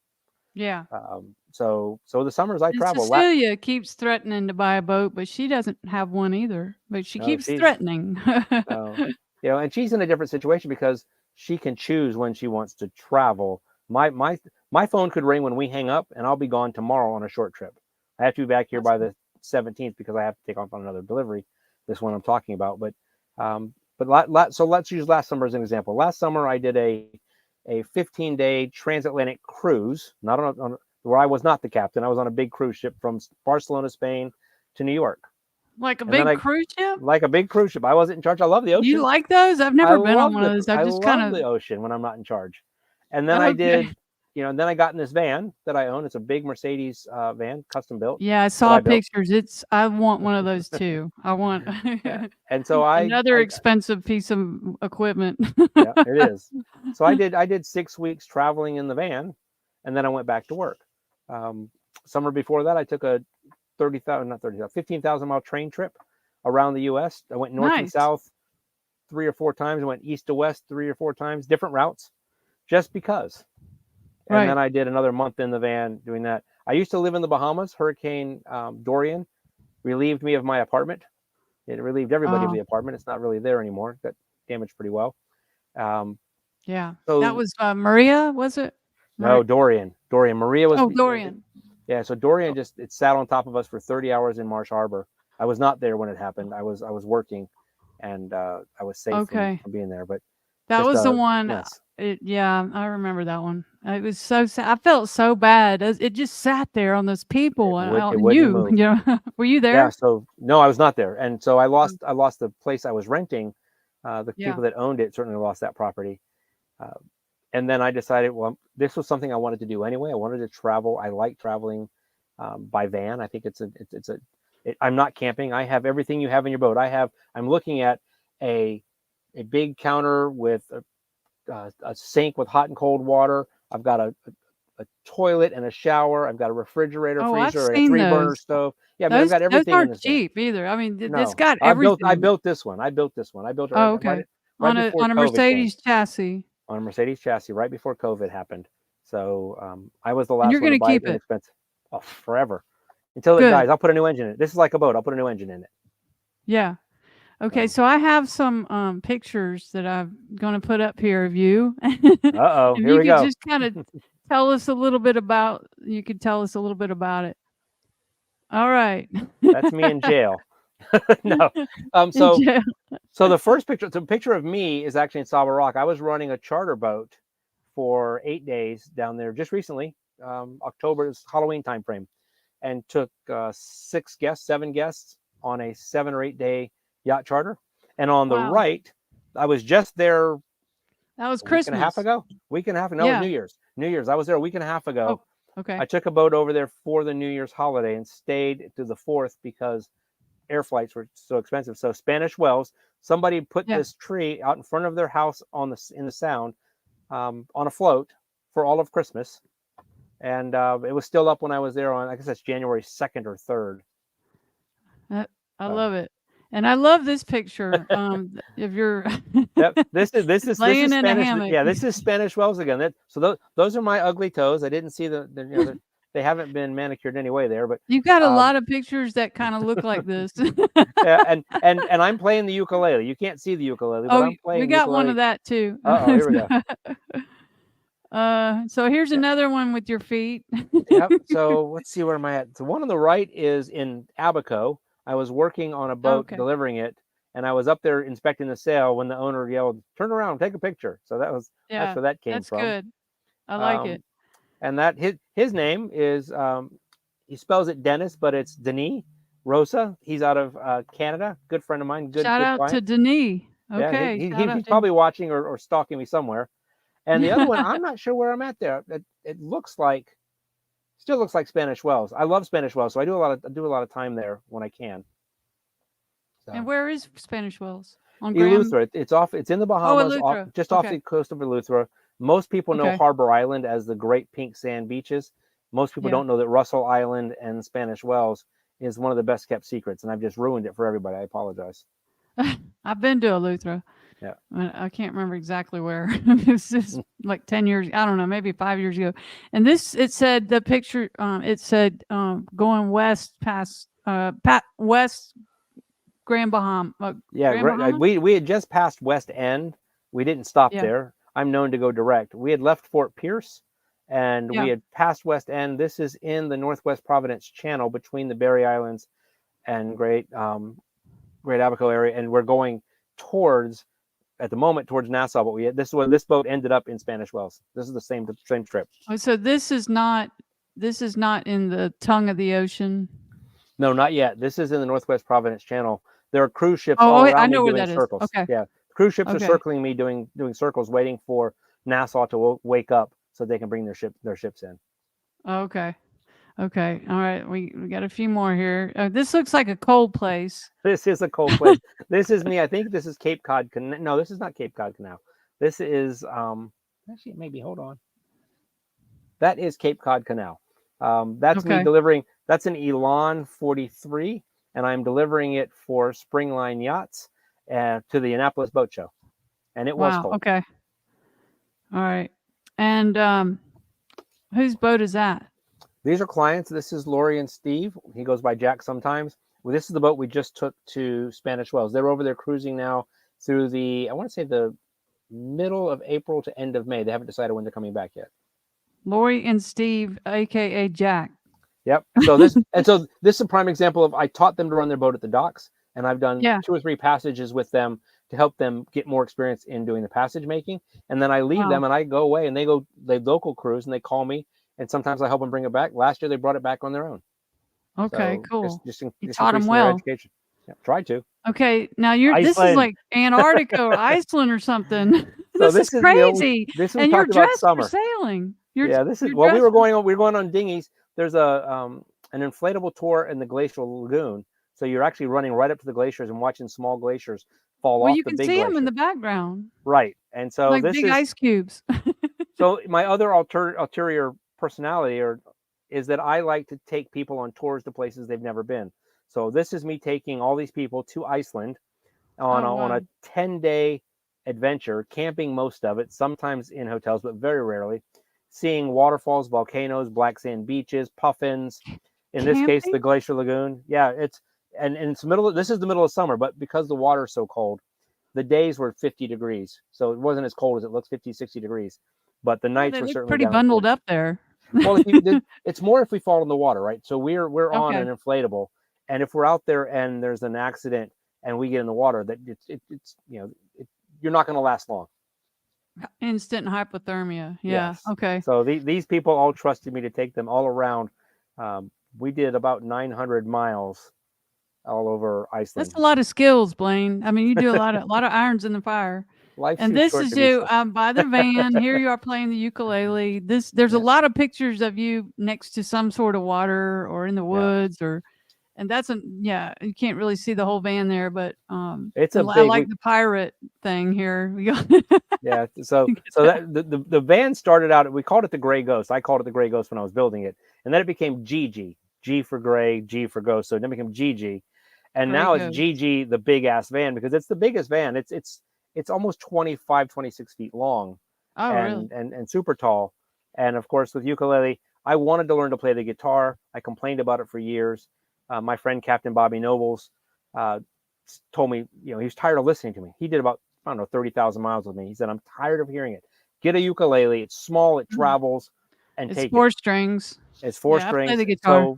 Yeah. So the summers I And travel. Cecilia keeps threatening to buy a boat, but she doesn't have one either. But she No, keeps she's threatening. no, and she's in a different situation because she can choose when she wants to travel. My phone could ring when we hang up, and I'll be gone tomorrow on a short trip. I have to be back here That's by the 17th because I have to take off on another delivery. This one I'm talking about, so let's use last summer as an example. Last summer I did a 15-day transatlantic cruise, not on where I was not the captain. I was on a big cruise ship from Barcelona, Spain, to New York, like a and then big I cruise ship? like a big cruise ship. I wasn't in charge. I love the You ocean. like those? I've I never been on love one of the those. I I just kind love of the ocean when I'm not in charge. And then I okay. did and then I got in this van that I own. It's a big Mercedes van, custom built. Yeah, I that saw I built. pictures. I want one of those too. I want Yeah. And so another expensive piece of equipment. yeah, it is. So I did 6 weeks traveling in the van, and then I went back to work. Summer before that, I took a 30,000, not 30,000, 15,000 mile train trip around the U.S. I went north and Nice. south 3 or 4 times. I went east to west 3 or 4 times, different routes, just because. And Right. then I did another month in the van doing that. I used to live in the Bahamas. Hurricane Dorian relieved me of my apartment. It relieved everybody of Oh, the apartment. It's not really there anymore. Got damaged pretty well. Um, yeah. That so was Maria, was it? no, Dorian. Maria was Oh, Dorian. yeah. So Dorian it sat on top of us for 30 hours in Marsh Harbor. I was not there when it happened. I was working, and I was safe Okay. from being there. But That just was the a one. mess. Yeah, I remember that one. It was so sad. I felt so bad. It just sat there on those people, It and wouldn't you, move. were you Yeah. there? So no, I was not there, and so I Oh, lost the place I was renting. The yeah. people that owned it certainly lost that property. Uh, and then I decided, well, this was something I wanted to do anyway. I wanted to travel. I like traveling by van. I think I'm not camping. I have everything you have in your boat. I'm looking at a big counter with a sink with hot and cold water. I've got a toilet and a shower. I've got a refrigerator, Oh, I've freezer, a seen 3 burner those. stove. Yeah, I mean, I've got Those everything in aren't this van. cheap either. I mean, it's No, got I everything. built this one. I built it Oh, right okay. right On a before COVID came. Mercedes chassis, On a Mercedes chassis right before COVID happened. So I was the and last you're one to gonna buy it keep it. inexpensive. Oh, forever. Until it Good. dies. I'll put a new engine in it. This is like a boat. I'll put a new engine in it. Yeah. Okay, So, so I have some pictures that I'm gonna put up here of you. uh-oh, If here you we could go. just kind of tell us a little bit about you could tell us a little bit about it. All right. That's me in jail. No. In jail. So the first picture, the picture of me is actually in Saba Rock. I was running a charter boat for 8 days down there just recently, October's Halloween timeframe, and took 7 guests on a 7 or 8 day yacht charter. And on the Wow. right, I was just there That was a week and a half Christmas. ago. Week and a half. No, it was Yeah. New Year's. New Year's. I was there a week and a half ago. Oh, okay. I took a boat over there for the New Year's holiday and stayed to the 4th because air flights were so expensive. So Spanish Wells, somebody put Yeah. this tree out in front of their house in the Sound on a float for all of Christmas, and it was still up when I was there on, I guess that's January 2nd or 3rd. I So, love it. And I love this picture of your yep, this laying is in a Spanish. hammock. Yeah, this is Spanish Wells again. So those are my ugly toes. I didn't see they haven't been manicured anyway there, but You've got a um, lot of pictures that kind of look like this. yeah, and I'm playing the ukulele. You can't see the ukulele, but Oh, I'm we playing the got one ukulele. of that too. Uh-oh, here we go. So here's Yeah. another one with your feet. Yep. So let's see, where am I at? So one on the right is in Abaco. I was working on a boat Okay. delivering it, and I was up there inspecting the sail when the owner yelled, "Turn around, take a picture." So that's Yeah, where that came that's from. good. I like it. Um, and that his name is he spells it Dennis, but it's Denis Rosa. He's out of Canada. Good friend of mine. Shout Good out to client. Denis. Yeah, Okay, shout he's out to probably watching or stalking me somewhere. And the other one, I'm not sure where I'm at there. It looks like, still looks like Spanish Wells. I love Spanish Wells, so I do a lot of time there when I can. And So where is Spanish Wells? On Graham? Eleuthera, it's in the Oh, Bahamas, Eleuthera. just off Okay. the coast of Eleuthera. Most people know Okay. Harbor Island as the Great Pink Sand Beaches. Most people Yeah. don't know that Russell Island and Spanish Wells is one of the best kept secrets, and I've just ruined it for everybody. I apologize. I've been to Eleuthera. Yeah. I can't remember exactly where. It's just like 10 years, I don't know, maybe 5 years ago. And it said the picture, it said going west past west Grand Bahama. Yeah, Grand Bahama? we had just passed West End. We didn't stop Yeah. there. I'm known to go direct. We had left Fort Pierce, and Yeah. we had passed West End. This is in the Northwest Providence Channel between the Berry Islands and Great Abaco area, and we're going towards, at the moment, towards Nassau. But this boat ended up in Spanish Wells. This is the same trip. Oh, so this is not in the tongue of the ocean. No, not yet. This is in the Northwest Providence Channel. There are cruise ships Oh, all I around me know where doing that is. circles. Okay. Yeah, cruise ships are Okay. circling me, doing circles, waiting for Nassau to wake up so they can bring their ships in. Okay. Okay. All right. We got a few more here. This looks like a cold place. This is a cold place. This is me. I think this is Cape Cod. No, this is not Cape Cod Canal. This is actually maybe hold on. That is Cape Cod Canal. That's me Okay. delivering. That's an Elan 43, and I'm delivering it for Springline Yachts to the Annapolis Boat Show, and it was Wow. cold. Okay. All right. And whose boat is that? These are clients. This is Lori and Steve. He goes by Jack sometimes. Well, this is the boat we just took to Spanish Wells. They're over there cruising now through I want to say the middle of April to end of May. They haven't decided when they're coming back yet. Lori and Steve, aka Jack. Yep. So this is a prime example of I taught them to run their boat at the docks, and I've done 2 or 3 passages with them to help them get more experience in doing the passage making. And then I leave them and I go away, and they local cruise, and they call me, and sometimes I help them bring it back. Last year they brought it back on their own. Okay, So cool. Just you taught them increasing well. their education. Yeah, tried to. Okay, now this is like Antarctica or Iceland or something. So this is crazy. This and you're dressed summer. for sailing. We were going on dinghies. There's an inflatable tour in the glacial lagoon. So you're actually running right up to the glaciers and watching small glaciers fall off you the can big see glacier. them in the background. Right. And so like this big is ice cubes. So my other ulterior personality is that I like to take people on tours to places they've never been. So this is me taking all these people to Iceland on a 10-day adventure, camping most of it, sometimes in hotels, but very rarely, seeing waterfalls, volcanoes, black sand beaches, puffins. In this case, the glacier lagoon. Yeah, it's this is the middle of summer, but because the water is so cold, the days were 50 degrees. So it wasn't as cold as it looks, 50, 60 degrees. But the nights were certainly pretty down bundled up there. Well, it's more if we fall in the water, right? So we're on an inflatable, and if we're out there and there's an accident and we get in the water, that it's you're not going to last long. Instant hypothermia. Yeah. Yes. Okay. So these people all trusted me to take them all around. We did about 900 miles all over Iceland. That's a lot of skills, Blaine. I mean, you do a lot of irons in the fire. Life's and too this short is to be you so. by the van. Here you are playing the ukulele. There's a lot of pictures of you next to some sort of water or in the woods and that's you can't really see the whole van there, but it's I like the pirate thing here. Yeah, so that the van started out, we called it the Gray Ghost. I called it the Gray Ghost when I was building it, and then it became GG, G for Gray, G for Ghost, so it then became GG, and now it's GG, the big ass van, because it's the biggest van. It's almost 25, 26 feet long, and super tall. And of course, with ukulele, I wanted to learn to play the guitar. I complained about it for years. My friend Captain Bobby Nobles told me, he was tired of listening to me. He did about 30,000 miles with me. He said, I'm tired of hearing it. Get a ukulele. It's small. It travels, and it's take 4 strings. It's 4 strings. I play the guitar.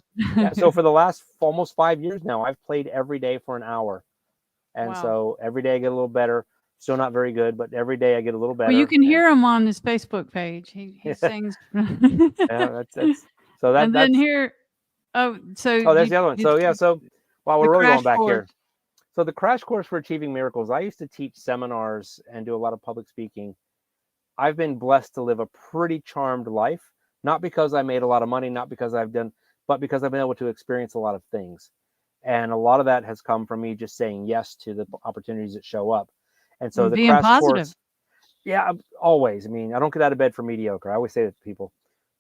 So for the last almost 5 years now, I've played every day for an hour, and so every day I get a little better. Still not very good, but every day I get a little better. Well, you can hear him on his Facebook page. He sings. So and then here. There's the other one. So while we're really going back here. So the crash course for achieving miracles, I used to teach seminars and do a lot of public speaking. I've been blessed to live a pretty charmed life, not because I made a lot of money, not because but because I've been able to experience a lot of things. And a lot of that has come from me just saying yes to the opportunities that show up. And so the crash course, always. I mean, I don't get out of bed for mediocre. I always say that to people.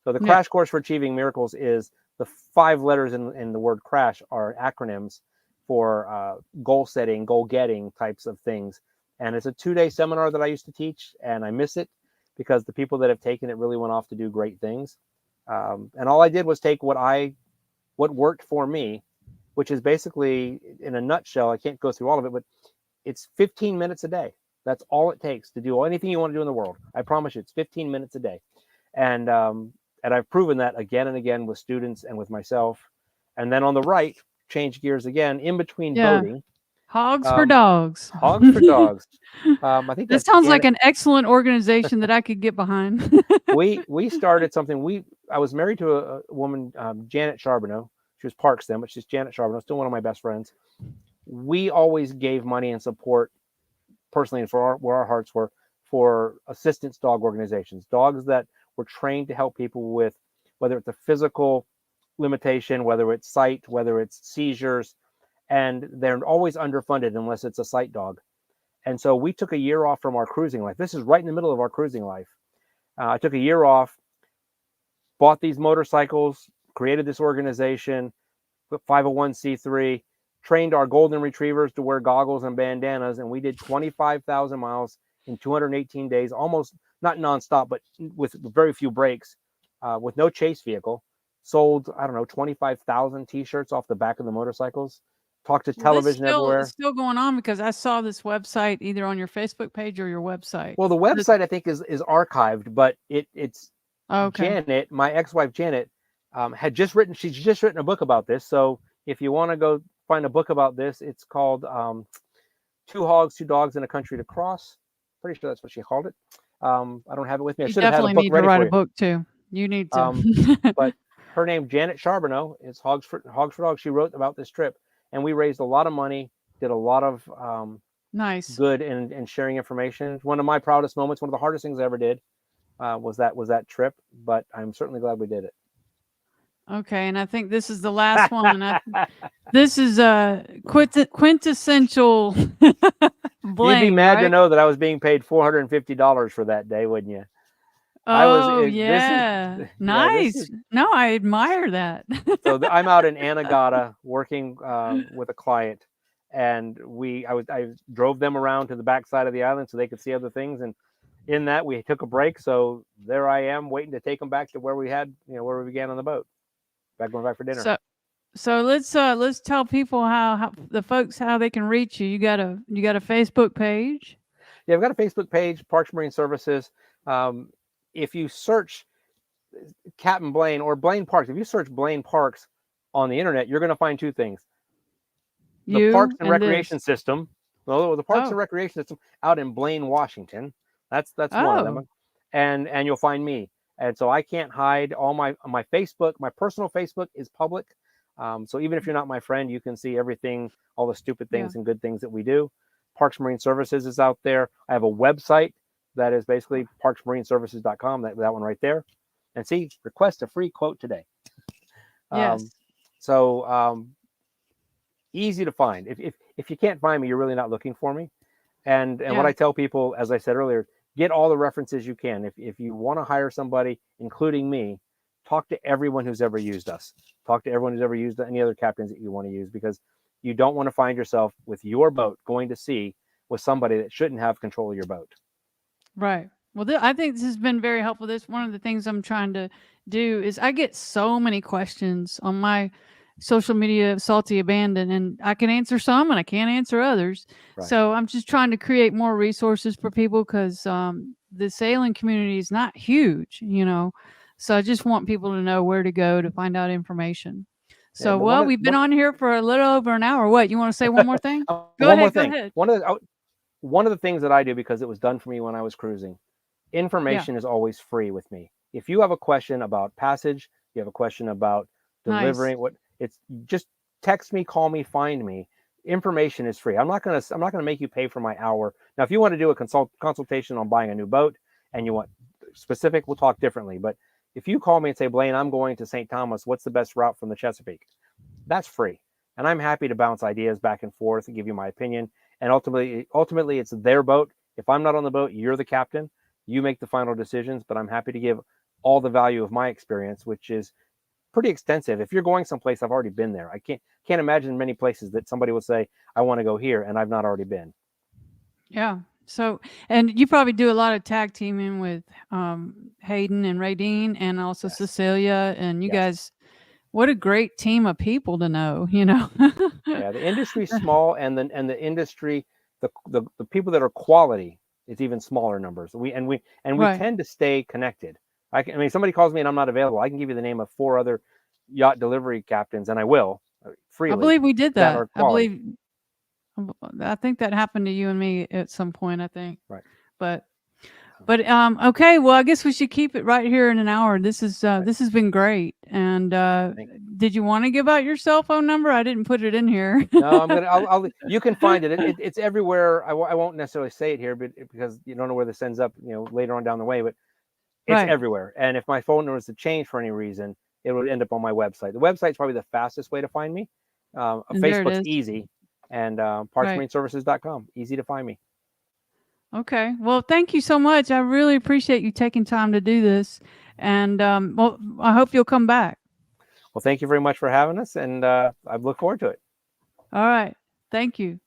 So the crash course for achieving miracles is the 5 letters in the word crash are acronyms for goal setting, goal getting types of things. And it's a 2-day seminar that I used to teach, and I miss it because the people that have taken it really went off to do great things. And all I did was take what worked for me, which is basically, in a nutshell, I can't go through all of it, but it's 15 minutes a day. That's all it takes to do anything you want to do in the world. I promise you, it's 15 minutes a day. And I've proven that again and again with students and with myself. And then on the right, change gears again, in between boating. Hogs for dogs. Hogs for dogs. I think that sounds like an excellent organization that I could get behind. we started something. I was married to a woman, Janet Charbonneau. She was Parks then, but she's Janet Charbonneau, still one of my best friends. We always gave money and support personally, and where our hearts were, for assistance dog organizations, dogs that We're trained to help people with whether it's a physical limitation, whether it's sight, whether it's seizures, and they're always underfunded unless it's a sight dog. And so we took a year off from our cruising life. This is right in the middle of our cruising life. I took a year off, bought these motorcycles, created this organization, 501c3, trained our golden retrievers to wear goggles and bandanas, and we did 25,000 miles in 218 days, almost not nonstop, but with very few breaks, with no chase vehicle. Sold, I don't know, 25,000 t-shirts off the back of the motorcycles. Talked to television everywhere. It's still going on because I saw this website either on your Facebook page or your website. Well, the website I think is archived, but it's okay. Janet, my ex-wife Janet, she's just written a book about this. So if you want to go find a book about this, it's called Two Hogs, Two Dogs, and a Country to Cross. Pretty sure that's what she called it. I don't have it with me. I should have had a book ready for you. You definitely need to write a book too. You need to. But her name, Janet Charbonneau, is Hogs for Dogs. She wrote about this trip, and we raised a lot of money, did a lot of nice good and sharing information. One of my proudest moments, one of the hardest things I ever did was that trip, but I'm certainly glad we did it. Okay, and I think this is the last one. This is a quintessential Blaine. You'd be mad to know that I was being paid $450 for that day, wouldn't you? Oh, yeah. Nice. No, I admire that. So I'm out in Anegada working with a client, and I drove them around to the backside of the island so they could see other things, and in that we took a break. So there I am waiting to take them back to where we began on the boat, going back for dinner. So let's tell people how the folks how they can reach you. You got a Facebook page? Yeah, I've got a Facebook page, Parks Marine Services. If you search Captain Blaine or Blaine Parks, if you search Blaine Parks on the internet, you're going to find two things: the Parks and Recreation System. Well, the Parks and Recreation System out in Blaine, Washington. That's one of them, and you'll find me. And so I can't hide. All my Facebook, my personal Facebook is public. So even if you're not my friend, you can see everything, all the stupid things and good things that we do. Parks Marine Services is out there. I have a website that is basically parksmarineservices.com. That one right there. And see, request a free quote today. Yes. So easy to find. If you can't find me, you're really not looking for me. And what I tell people, as I said earlier, get all the references you can. If you want to hire somebody, including me, talk to everyone who's ever used us. Talk to everyone who's ever used any other captains that you want to use, because you don't want to find yourself with your boat going to sea with somebody that shouldn't have control of your boat. Right. Well, I think this has been very helpful. This one of the things I'm trying to do is I get so many questions on my social media of Salty Abandon, and I can answer some and I can't answer others. Right. So I'm just trying to create more resources for people because the sailing community is not huge, So I just want people to know where to go to find out information. So, we've been on here for a little over an hour. What, you want to say one more thing? Go ahead. One of the things that I do, because it was done for me when I was cruising, information is always free with me. If you have a question about passage, you have a question about delivering, it's just text me, call me, find me. Information is free. I'm not gonna make you pay for my hour. Now, if you want to do a consultation on buying a new boat and you want specific, we'll talk differently. But if you call me and say, Blaine, I'm going to St. Thomas, what's the best route from the Chesapeake? That's free. And I'm happy to bounce ideas back and forth and give you my opinion. And ultimately, it's their boat. If I'm not on the boat, you're the captain. You make the final decisions, but I'm happy to give all the value of my experience, which is pretty extensive. If you're going someplace, I've already been there. I can't imagine many places that somebody will say, I want to go here, and I've not already been. Yeah. So, and you probably do a lot of tag teaming with Hayden and Radine and also Cecilia, and you guys, what a great team of people to know, Yeah, the industry's small, and the industry, the people that are quality, it's even smaller numbers. We tend to stay connected. I mean, somebody calls me and I'm not available, I can give you the name of 4 other yacht delivery captains, and I will freely. I believe we did that. I think that happened to you and me at some point, I think. Right. But okay, well, I guess we should keep it right here in an hour. This has been great. And did you want to give out your cell phone number? I didn't put it in here. No, you can find it. It's everywhere. I won't necessarily say it here, but because you don't know where this ends up, later on down the way. But It's Right. everywhere. And if my phone number was to change for any reason, it would end up on my website. The website's probably the fastest way to find me. And there it Facebook's is. easy, and Right. partsmarineservices.com, easy to find me. Okay. Well, thank you so much. I really appreciate you taking time to do this. And well, I hope you'll come back. Well, thank you very much for having us, and I look forward to it. All right. Thank you.